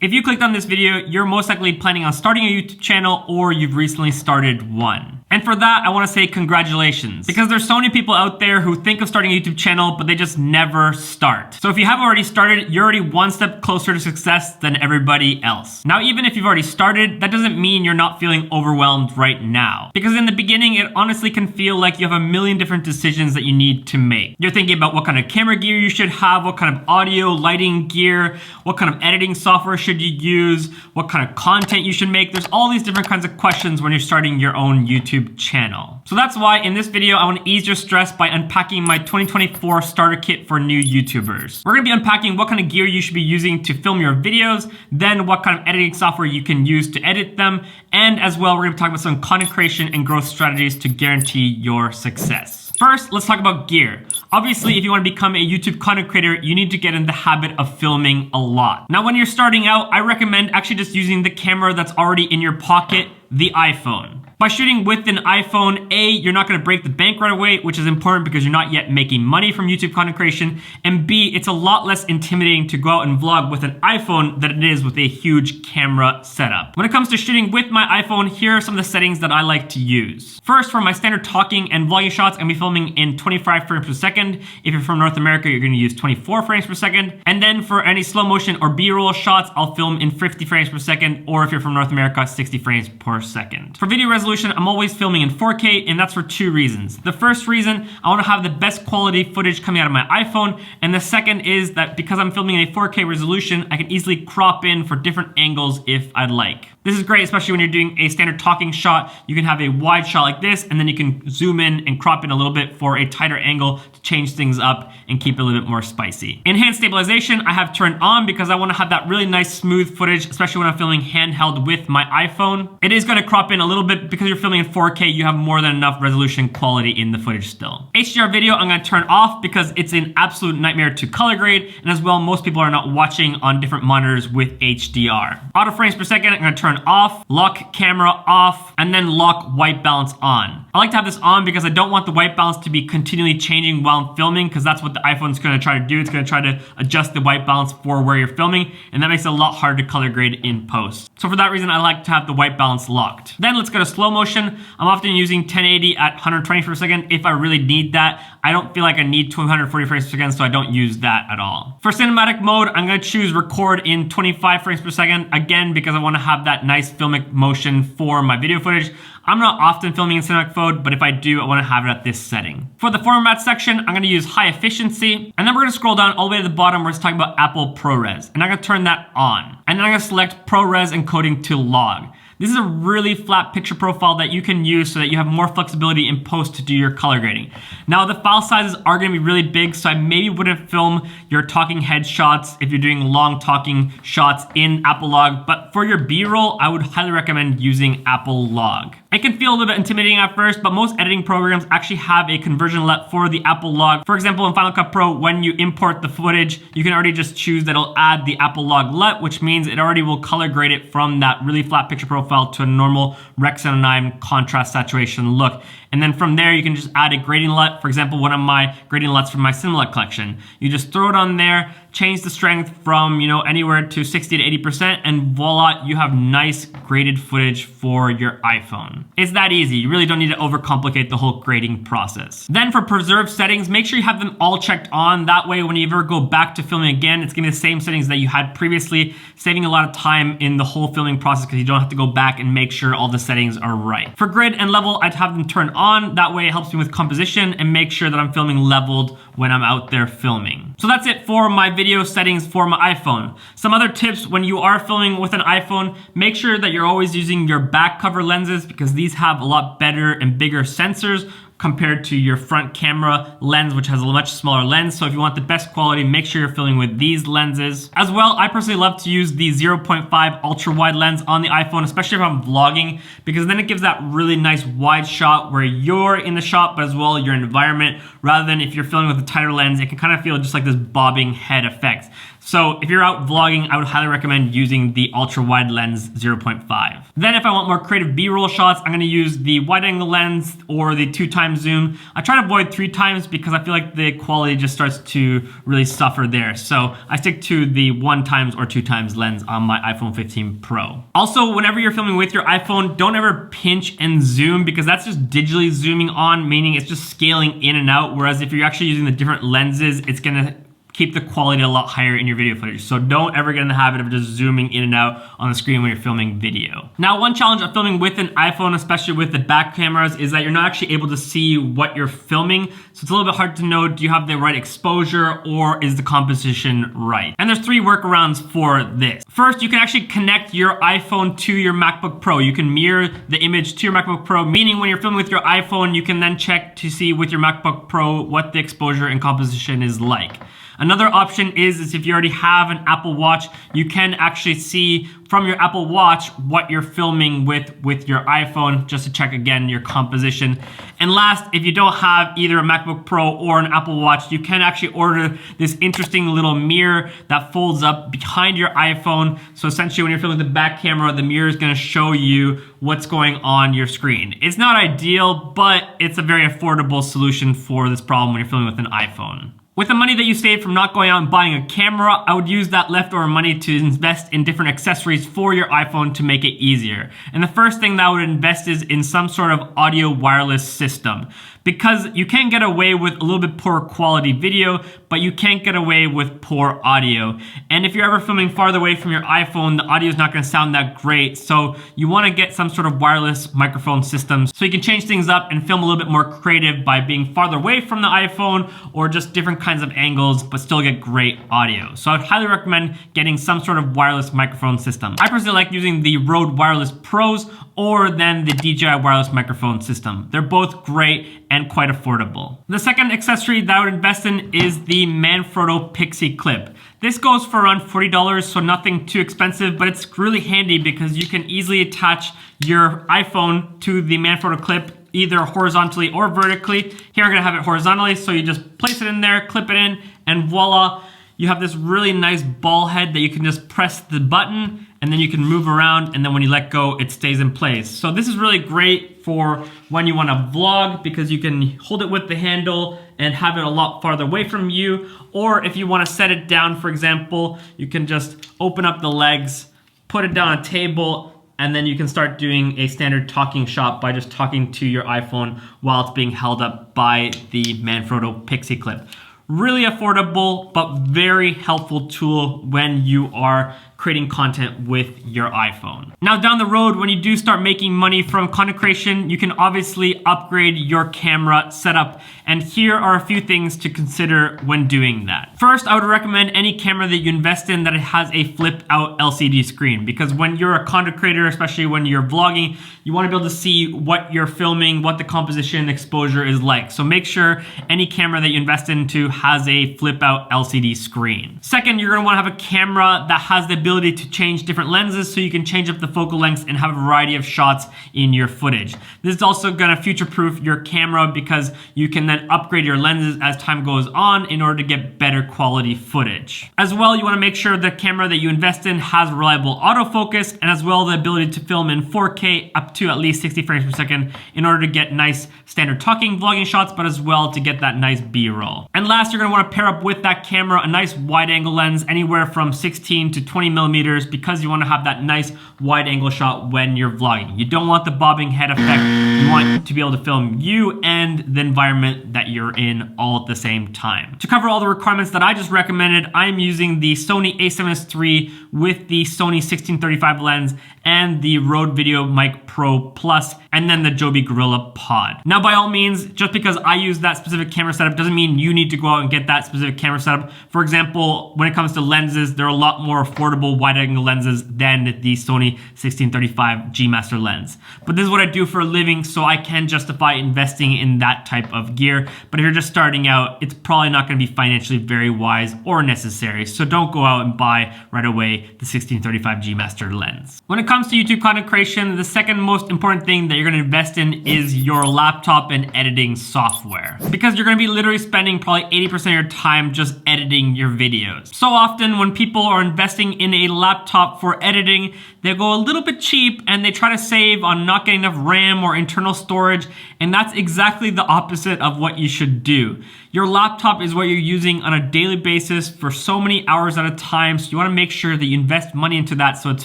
If you clicked on this video, you're most likely planning on starting a YouTube channel or you've recently started one. And for that, I want to say congratulations, because there's so many people out there who think of starting a YouTube channel, but they just never start. So if you have already started, you're already one step closer to success than everybody else. Now, even if you've already started, that doesn't mean you're not feeling overwhelmed right now. Because in the beginning, it honestly can feel like you have a million different decisions that you need to make. You're thinking about what kind of camera gear you should have, what kind of audio, lighting gear, what kind of editing software should you use, what kind of content you should make. There's all these different kinds of questions when you're starting your own YouTube channel. So that's why in this video, I want to ease your stress by unpacking my 2024 starter kit for new YouTubers. We're going to be unpacking what kind of gear you should be using to film your videos, then what kind of editing software you can use to edit them, and as well, we're going to talk about some content creation and growth strategies to guarantee your success. First, let's talk about gear. Obviously, if you want to become a YouTube content creator, you need to get in the habit of filming a lot. Now, when you're starting out, I recommend actually just using the camera that's already in your pocket, the iPhone. By shooting with an iPhone, A, you're not gonna break the bank right away, which is important because you're not yet making money from YouTube content creation, and B, it's a lot less intimidating to go out and vlog with an iPhone than it is with a huge camera setup. When it comes to shooting with my iPhone, here are some of the settings that I like to use. First, for my standard talking and vlogging shots, I'm gonna be filming in 25 frames per second. If you're from North America, you're gonna use 24 frames per second. And then for any slow motion or B-roll shots, I'll film in 50 frames per second, or if you're from North America, 60 frames per second. For video resolution, I'm always filming in 4K, and that's for two reasons. The first reason, I want to have the best quality footage coming out of my iPhone, and the second is that because I'm filming in a 4K resolution, I can easily crop in for different angles if I'd like. This is great, especially when you're doing a standard talking shot. You can have a wide shot like this, and then you can zoom in and crop in a little bit for a tighter angle to change things up and keep it a little bit more spicy. Enhanced stabilization, I have turned on because I want to have that really nice smooth footage, especially when I'm filming handheld with my iPhone. It is going to crop in a little bit because you're filming in 4K, you have more than enough resolution quality in the footage still. HDR video, I'm going to turn off because it's an absolute nightmare to color grade, and as well, most people are not watching on different monitors with HDR. Auto frames per second, I'm going to turn off, lock camera off, and then lock white balance on. I like to have this on because I don't want the white balance to be continually changing while I'm filming, because that's what the iPhone's going to try to do. It's going to try to adjust the white balance for where you're filming, and that makes it a lot harder to color grade in post. So for that reason, I like to have the white balance locked. Then let's go to slow motion. I'm often using 1080 at 120 frames per second if I really need that. I don't feel like I need 240 frames per second, so I don't use that at all. For cinematic mode, I'm going to choose record in 25 frames per second, again, because I want to have that nice filmic motion for my video footage. I'm not often filming in cinematic mode, but if I do, I want to have it at this setting. For the format section, I'm going to use high efficiency, and then we're going to scroll down all the way to the bottom where it's talking about Apple ProRes, and I'm going to turn that on. And then I'm going to select ProRes encoding to log. This is a really flat picture profile that you can use so that you have more flexibility in post to do your color grading. Now, the file sizes are going to be really big, so I maybe wouldn't film your talking head shots if you're doing long talking shots in Apple Log, but for your B-roll, I would highly recommend using Apple Log. It can feel a little bit intimidating at first, but most editing programs actually have a conversion let for the Apple Log. For example, in Final Cut Pro, when you import the footage, you can already just choose that it'll add the Apple Log let, which means it already will color grade it from that really flat picture profile to a normal Rec. 709 contrast saturation look. And then from there, you can just add a grading LUT. For example, one of my grading LUTs from my Cinema collection. You just throw it on there, change the strength from, anywhere to 60 to 80%, and voila, you have nice graded footage for your iPhone. It's that easy. You really don't need to overcomplicate the whole grading process. Then for preserved settings, make sure you have them all checked on. That way, when you ever go back to filming again, it's gonna be the same settings that you had previously, saving a lot of time in the whole filming process because you don't have to go back and make sure all the settings are right. For grid and level, I'd have them turned on. That way it helps me with composition and make sure that I'm filming leveled when I'm out there filming. So that's it for my video settings for my iPhone. Some other tips when you are filming with an iPhone, make sure that you're always using your back cover lenses because these have a lot better and bigger sensors compared to your front camera lens, which has a much smaller lens. So if you want the best quality, make sure you're filming with these lenses. As well, I personally love to use the 0.5 ultra wide lens on the iPhone, especially if I'm vlogging, because then it gives that really nice wide shot where you're in the shot, but as well your environment, rather than if you're filming with a tighter lens, it can kind of feel just like this bobbing head effect. So if you're out vlogging, I would highly recommend using the ultra wide lens 0.5. Then if I want more creative B-roll shots, I'm gonna use the wide angle lens or the 2x zoom. I try to avoid 3x because I feel like the quality just starts to really suffer there. So I stick to the 1x or 2x lens on my iPhone 15 Pro. Also, whenever you're filming with your iPhone, don't ever pinch and zoom because that's just digitally zooming on, meaning it's just scaling in and out. Whereas if you're actually using the different lenses, it's gonna keep the quality a lot higher in your video footage. So don't ever get in the habit of just zooming in and out on the screen when you're filming video. Now, one challenge of filming with an iPhone, especially with the back cameras, is that you're not actually able to see what you're filming. So it's a little bit hard to know, do you have the right exposure or is the composition right? And there's 3 workarounds for this. First, you can actually connect your iPhone to your MacBook Pro. You can mirror the image to your MacBook Pro, meaning when you're filming with your iPhone, you can then check to see with your MacBook Pro what the exposure and composition is like. Another option is if you already have an Apple Watch, you can actually see from your Apple Watch what you're filming with your iPhone, just to check again your composition. And last, if you don't have either a MacBook Pro or an Apple Watch, you can actually order this interesting little mirror that folds up behind your iPhone. So essentially when you're filming the back camera, the mirror is gonna show you what's going on your screen. It's not ideal, but it's a very affordable solution for this problem when you're filming with an iPhone. With the money that you saved from not going out and buying a camera, I would use that leftover money to invest in different accessories for your iPhone to make it easier. And the first thing that I would invest is in some sort of audio wireless system. Because you can get away with a little bit poor quality video, but you can't get away with poor audio. And if you're ever filming farther away from your iPhone, the audio is not gonna sound that great. So you wanna get some sort of wireless microphone system so you can change things up and film a little bit more creative by being farther away from the iPhone or just different kinds of angles, but still get great audio. So I'd highly recommend getting some sort of wireless microphone system. I personally like using the Rode Wireless Pros or then the DJI wireless microphone system. They're both great and quite affordable. The second accessory that I would invest in is the Manfrotto Pixie Clip. This goes for around $40, so nothing too expensive, but it's really handy because you can easily attach your iPhone to the Manfrotto clip either horizontally or vertically. Here I'm gonna have it horizontally, so you just place it in there, clip it in, and voila, you have this really nice ball head that you can just press the button and then you can move around, and then when you let go, it stays in place. So this is really great for when you wanna vlog because you can hold it with the handle and have it a lot farther away from you. Or if you wanna set it down, for example, you can just open up the legs, put it down on a table, and then you can start doing a standard talking shot by just talking to your iPhone while it's being held up by the Manfrotto Pixie Clip. Really affordable, but very helpful tool when you are creating content with your iPhone. Now down the road, when you do start making money from content creation, you can obviously upgrade your camera setup. And here are a few things to consider when doing that. First, I would recommend any camera that you invest in that it has a flip out LCD screen, because when you're a content creator, especially when you're vlogging, you wanna be able to see what you're filming, what the composition exposure is like. So make sure any camera that you invest into has a flip out LCD screen. Second, you're gonna wanna have a camera that has the ability to change different lenses so you can change up the focal lengths and have a variety of shots in your footage. This is also gonna future-proof your camera because you can then upgrade your lenses as time goes on in order to get better quality footage. As well, you wanna make sure the camera that you invest in has reliable autofocus and as well the ability to film in 4K up to at least 60 frames per second in order to get nice standard talking vlogging shots, but as well to get that nice B-roll. And last, you're gonna wanna pair up with that camera a nice wide angle lens anywhere from 16 to 20 millimeters because you wanna have that nice wide angle shot when you're vlogging. You don't want the bobbing head effect. You want to be able to film you and the environment that you're in all at the same time. To cover all the requirements that I just recommended, I'm using the Sony a7S III with the Sony 1635 lens and the Rode Video Mic Pro Plus, and then the Joby Gorilla Pod. Now, by all means, just because I use that specific camera setup doesn't mean you need to go out and get that specific camera setup. For example, when it comes to lenses, they're a lot more affordable incredible wide-angle lenses than the Sony 1635 G Master lens. But this is what I do for a living, so I can justify investing in that type of gear. But if you're just starting out, it's probably not going to be financially very wise or necessary. So don't go out and buy right away the 1635 G Master lens. When it comes to YouTube content creation, the second most important thing that you're going to invest in is your laptop and editing software. Because you're going to be literally spending probably 80% of your time just editing your videos. So often when people are investing in a laptop for editing, they go a little bit cheap and they try to save on not getting enough RAM or internal storage, and that's exactly the opposite of what you should do. Your laptop is what you're using on a daily basis for so many hours at a time, so you want to make sure that you invest money into that so it's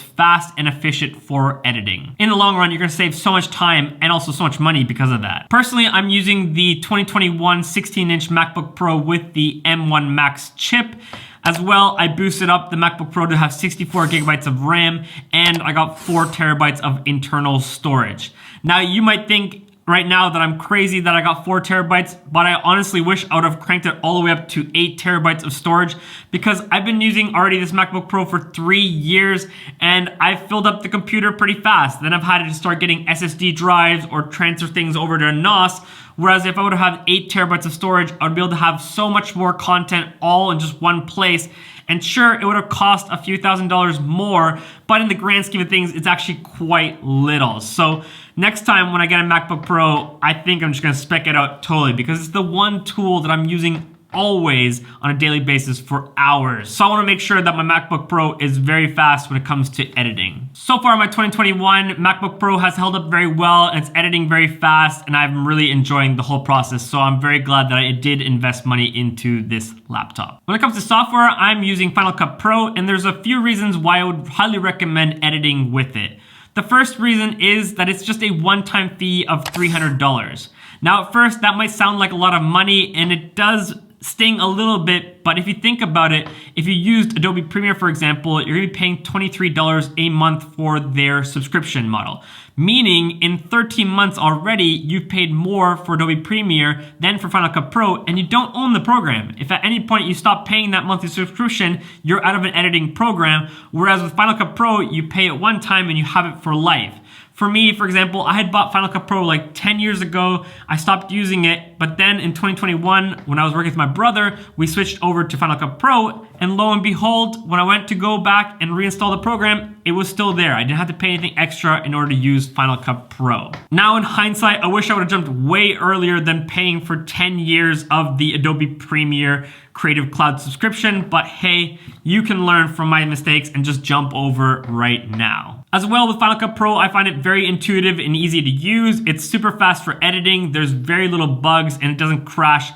fast and efficient for editing. In the long run, you're going to save so much time and also so much money because of that. Personally, I'm using the 2021 16-inch MacBook Pro with the M1 Max chip. As well, I boosted up the MacBook Pro to have 64 gigabytes of RAM, and I got 4 terabytes of internal storage. Now, you might think right now that I'm crazy that I got 4 terabytes, but I honestly wish I would have cranked it all the way up to 8 terabytes of storage, because I've been using already this MacBook Pro for 3 years and I've filled up the computer pretty fast. Then I've had to start getting SSD drives or transfer things over to NOS. Whereas if I would have 8 terabytes of storage, I would be able to have so much more content all in just one place. And sure, it would have cost a few $1,000s more, but in the grand scheme of things, it's actually quite little. So next time when I get a MacBook Pro, I think I'm just gonna spec it out totally, because it's the one tool that I'm using always on a daily basis for hours. So I want to make sure that my MacBook Pro is very fast when it comes to editing. So far, my 2021 MacBook Pro has held up very well and it's editing very fast, and I'm really enjoying the whole process. So I'm very glad that I did invest money into this laptop. When it comes to software, I'm using Final Cut Pro, and there's a few reasons why I would highly recommend editing with it. The first reason is that it's just a one-time fee of $300. Now, at first, that might sound like a lot of money, and it does sting a little bit, but if you think about it, if you used Adobe Premiere, for example, you're gonna be paying $23 a month for their subscription model. Meaning, in 13 months already, you've paid more for Adobe Premiere than for Final Cut Pro, and you don't own the program. If at any point you stop paying that monthly subscription, you're out of an editing program, whereas with Final Cut Pro, you pay it one time and you have it for life. For me, for example, I had bought Final Cut Pro like 10 years ago. I stopped using it, but then in 2021, when I was working with my brother, we switched over to Final Cut Pro, and lo and behold, when I went to go back and reinstall the program, it was still there. I didn't have to pay anything extra in order to use Final Cut Pro. Now in hindsight, I wish I would have jumped way earlier than paying for 10 years of the Adobe Premiere Creative Cloud subscription, but hey, you can learn from my mistakes and just jump over right now. As well, with Final Cut Pro, I find it very intuitive and easy to use. It's super fast for editing. There's very little bugs and it doesn't crash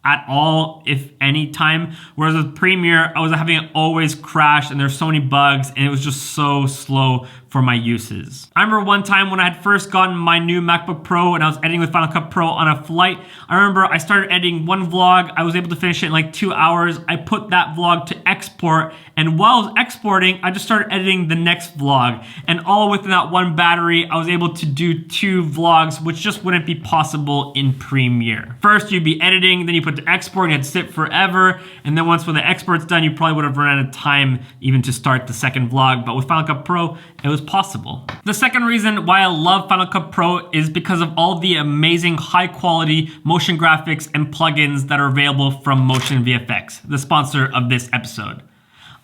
at all, if any time. Whereas with Premiere, I was having it always crash and there's so many bugs and it was just so slow for my uses. I remember one time when I had first gotten my new MacBook Pro and I was editing with Final Cut Pro on a flight. I remember I started editing one vlog. I was able to finish it in like 2 hours. I put that vlog to export, and while I was exporting, I just started editing the next vlog. And all within that one battery, I was able to do 2 vlogs, which just wouldn't be possible in Premiere. First, you'd be editing, then you put to export, and you had to sit forever. And then once when the export's done, you probably would have run out of time even to start the second vlog. But with Final Cut Pro, it was possible. The second reason why I love Final Cut Pro is because of all the amazing high quality motion graphics and plugins that are available from Motion VFX, the sponsor of this episode.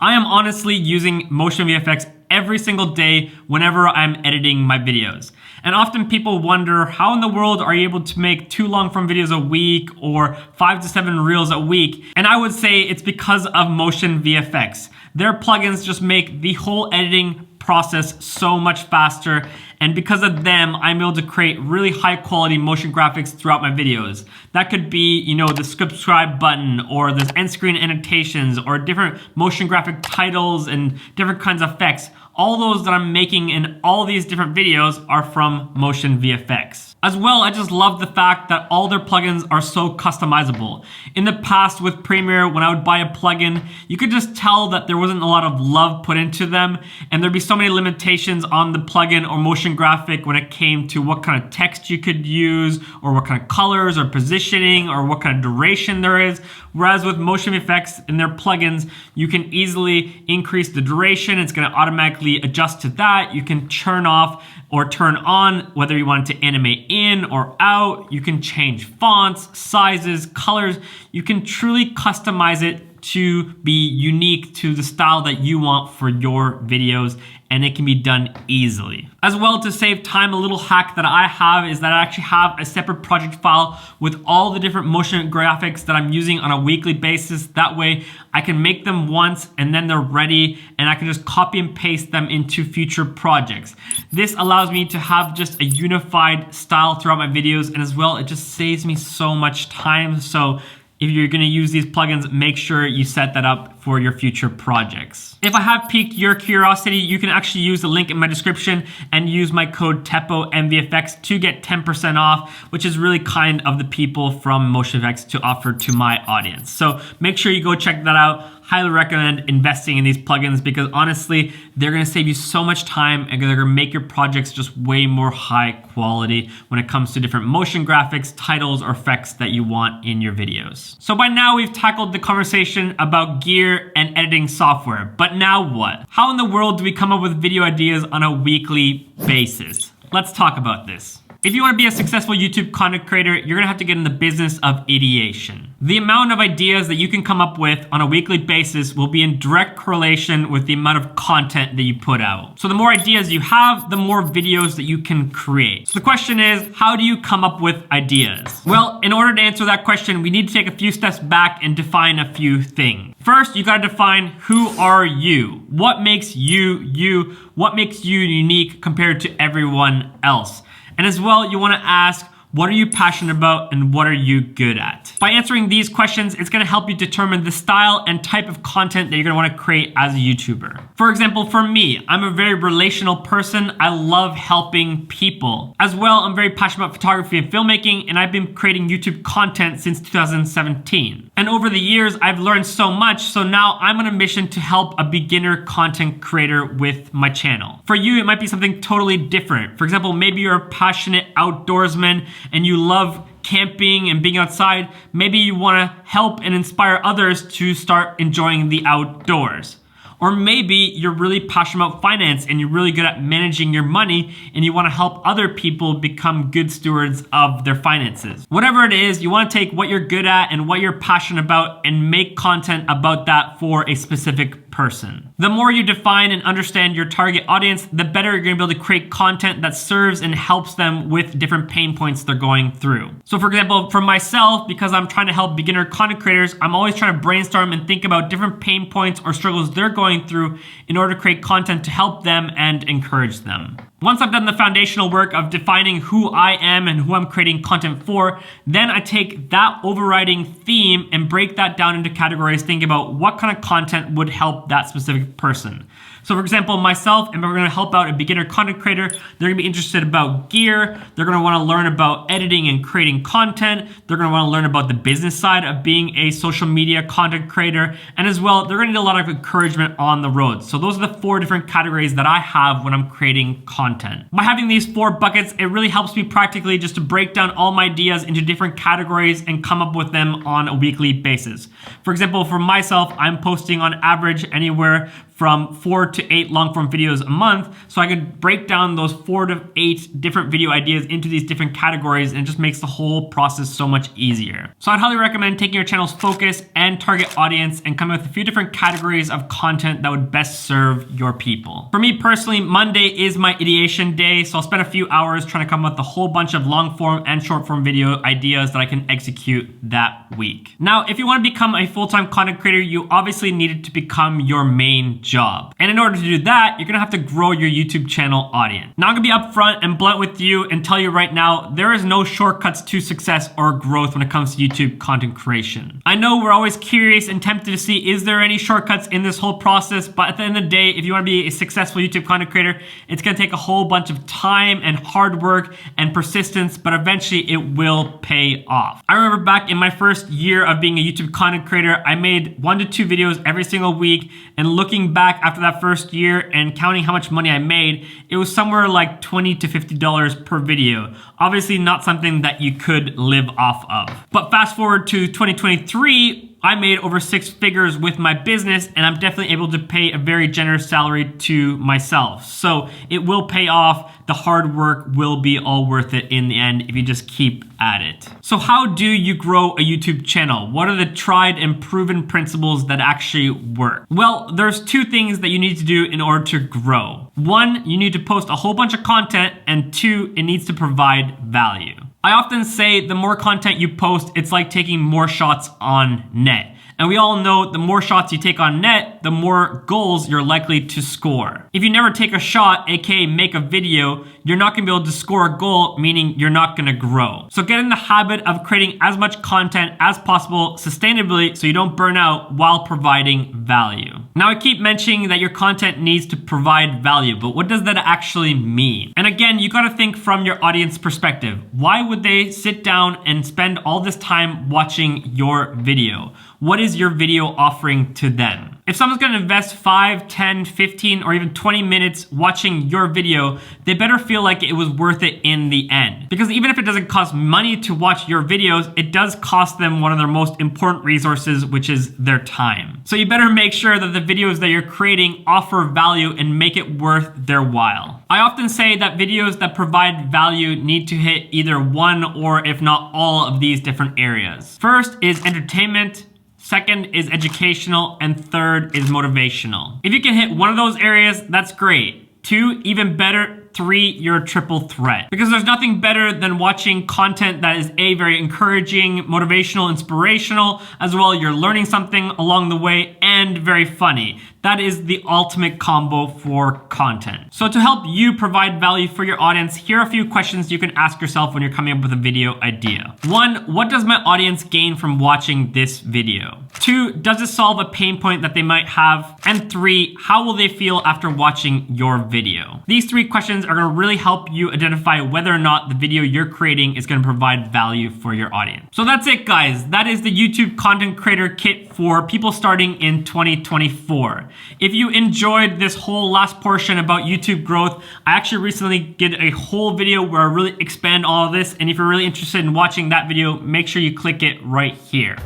I am honestly using Motion VFX every single day whenever I'm editing my videos. And often people wonder, how in the world are you able to make 2 long form videos a week or 5 to 7 reels a week? And I would say it's because of Motion VFX. Their plugins just make the whole editing process so much faster, and because of them, I'm able to create really high quality motion graphics throughout my videos. That could be, you know, the subscribe button, or there's end screen annotations, or different motion graphic titles and different kinds of effects. All those that I'm making in all these different videos are from Motion VFX. As well, I just love the fact that all their plugins are so customizable. In the past with Premiere, when I would buy a plugin, you could just tell that there wasn't a lot of love put into them, and there'd be so many limitations on the plugin or motion graphic when it came to what kind of text you could use, or what kind of colors or positioning, or what kind of duration there is. Whereas with motion effects in their plugins, you can easily increase the duration. It's going to automatically adjust to that. You can turn off or turn on whether you want it to animate in or out. You can change fonts, sizes, colors. You can truly customize it to be unique to the style that you want for your videos, and it can be done easily. As well, to save time, a little hack that I have is that I actually have a separate project file with all the different motion graphics that I'm using on a weekly basis. That way I can make them once and then they're ready, and I can just copy and paste them into future projects. This allows me to have just a unified style throughout my videos, and as well, it just saves me so much time. So if you're gonna use these plugins, make sure you set that up for your future projects. If I have piqued your curiosity, you can actually use the link in my description and use my code TEPOMVFX to get 10% off, which is really kind of the people from Motion Effects to offer to my audience. So make sure you go check that out. Highly recommend investing in these plugins because honestly, they're gonna save you so much time and they're gonna make your projects just way more high quality when it comes to different motion graphics, titles, or effects that you want in your videos. So by now we've tackled the conversation about gear and editing software, but now what? How in the world do we come up with video ideas on a weekly basis? Let's talk about this. If you want to be a successful YouTube content creator, you're going to have to get in the business of ideation. The amount of ideas that you can come up with on a weekly basis will be in direct correlation with the amount of content that you put out. So the more ideas you have, the more videos that you can create. So the question is, how do you come up with ideas? Well, in order to answer that question, we need to take a few steps back and define a few things. First, you got to define who are you? What makes you you? What makes you unique compared to everyone else? And as well, you want to ask, what are you passionate about and what are you good at? By answering these questions, it's going to help you determine the style and type of content that you're going to want to create as a YouTuber. For example, for me, I'm a very relational person. I love helping people. As well, I'm very passionate about photography and filmmaking, and I've been creating YouTube content since 2017. And over the years, I've learned so much, so now I'm on a mission to help a beginner content creator with my channel. For you, it might be something totally different. For example, maybe you're a passionate outdoorsman and you love camping and being outside. Maybe you want to help and inspire others to start enjoying the outdoors. Or maybe you're really passionate about finance and you're really good at managing your money and you want to help other people become good stewards of their finances. Whatever it is, you want to take what you're good at and what you're passionate about and make content about that for a specific person. The more you define and understand your target audience, the better you're going to be able to create content that serves and helps them with different pain points they're going through. So for example, for myself, because I'm trying to help beginner content creators, I'm always trying to brainstorm and think about different pain points or struggles they're going through in order to create content to help them and encourage them. Once I've done the foundational work of defining who I am and who I'm creating content for, then I take that overriding theme and break that down into categories, thinking about what kind of content would help that specific person. So for example, myself, and we're gonna help out a beginner content creator, they're gonna be interested about gear, they're gonna wanna learn about editing and creating content, they're gonna wanna learn about the business side of being a social media content creator, and as well, they're gonna need a lot of encouragement on the road. So those are the 4 different categories that I have when I'm creating content. By having these 4 buckets, it really helps me practically just to break down all my ideas into different categories and come up with them on a weekly basis. For example, for myself, I'm posting on average anywhere from 4 to 8 long form videos a month. So I could break down those 4 to 8 different video ideas into these different categories, and it just makes the whole process so much easier. So I'd highly recommend taking your channel's focus and target audience and coming up with a few different categories of content that would best serve your people. For me personally, Monday is my ideation day. So I'll spend a few hours trying to come up with a whole bunch of long form and short form video ideas that I can execute that week. Now, if you want to become a full-time content creator, you obviously need it to become your main job. And in order to do that, you're gonna have to grow your YouTube channel audience. Now I'm gonna be upfront and blunt with you and tell you right now, there is no shortcuts to success or growth when it comes to YouTube content creation. I know we're always curious and tempted to see, is there any shortcuts in this whole process? But at the end of the day, if you wanna be a successful YouTube content creator, it's gonna take a whole bunch of time and hard work and persistence, but eventually it will pay off. I remember back in my first year of being a YouTube content creator, I made 1 to 2 videos every single week, and looking back after that first year and counting how much money I made, it was somewhere like $20 to $50 per video. Obviously not something that you could live off of. But fast forward to 2023, I made over 6 figures with my business, and I'm definitely able to pay a very generous salary to myself. So it will pay off. The hard work will be all worth it in the end if you just keep at it. So how do you grow a YouTube channel? What are the tried and proven principles that actually work? Well, there's 2 things that you need to do in order to grow. 1, you need to post a whole bunch of content, and 2, it needs to provide value. I often say the more content you post, it's like taking more shots on net. And we all know the more shots you take on net, the more goals you're likely to score. If you never take a shot, aka make a video, you're not gonna be able to score a goal, meaning you're not gonna grow. So get in the habit of creating as much content as possible sustainably so you don't burn out while providing value. Now I keep mentioning that your content needs to provide value, but what does that actually mean? And again, you gotta think from your audience perspective. Why would they sit down and spend all this time watching your video? What is your video offering to them? If someone's gonna invest 5, 10, 15, or even 20 minutes watching your video, they better feel like it was worth it in the end. Because even if it doesn't cost money to watch your videos, it does cost them one of their most important resources, which is their time. So you better make sure that the videos that you're creating offer value and make it worth their while. I often say that videos that provide value need to hit either one or if not all of these different areas. First is entertainment. Second is educational, and third is motivational. If you can hit one of those areas, that's great. 2, even better. 3, you're a triple threat. Because there's nothing better than watching content that is A, very encouraging, motivational, inspirational, as well you're learning something along the way, and very funny. That is the ultimate combo for content. So to help you provide value for your audience, here are a few questions you can ask yourself when you're coming up with a video idea. 1, what does my audience gain from watching this video? 2, does it solve a pain point that they might have? And 3, how will they feel after watching your video? These 3 questions are gonna really help you identify whether or not the video you're creating is gonna provide value for your audience. So that's it, guys. That is the YouTube Content Creator Kit for people starting in 2024. If you enjoyed this whole last portion about YouTube growth, I actually recently did a whole video where I really expand all of this, and if you're really interested in watching that video, make sure you click it right here.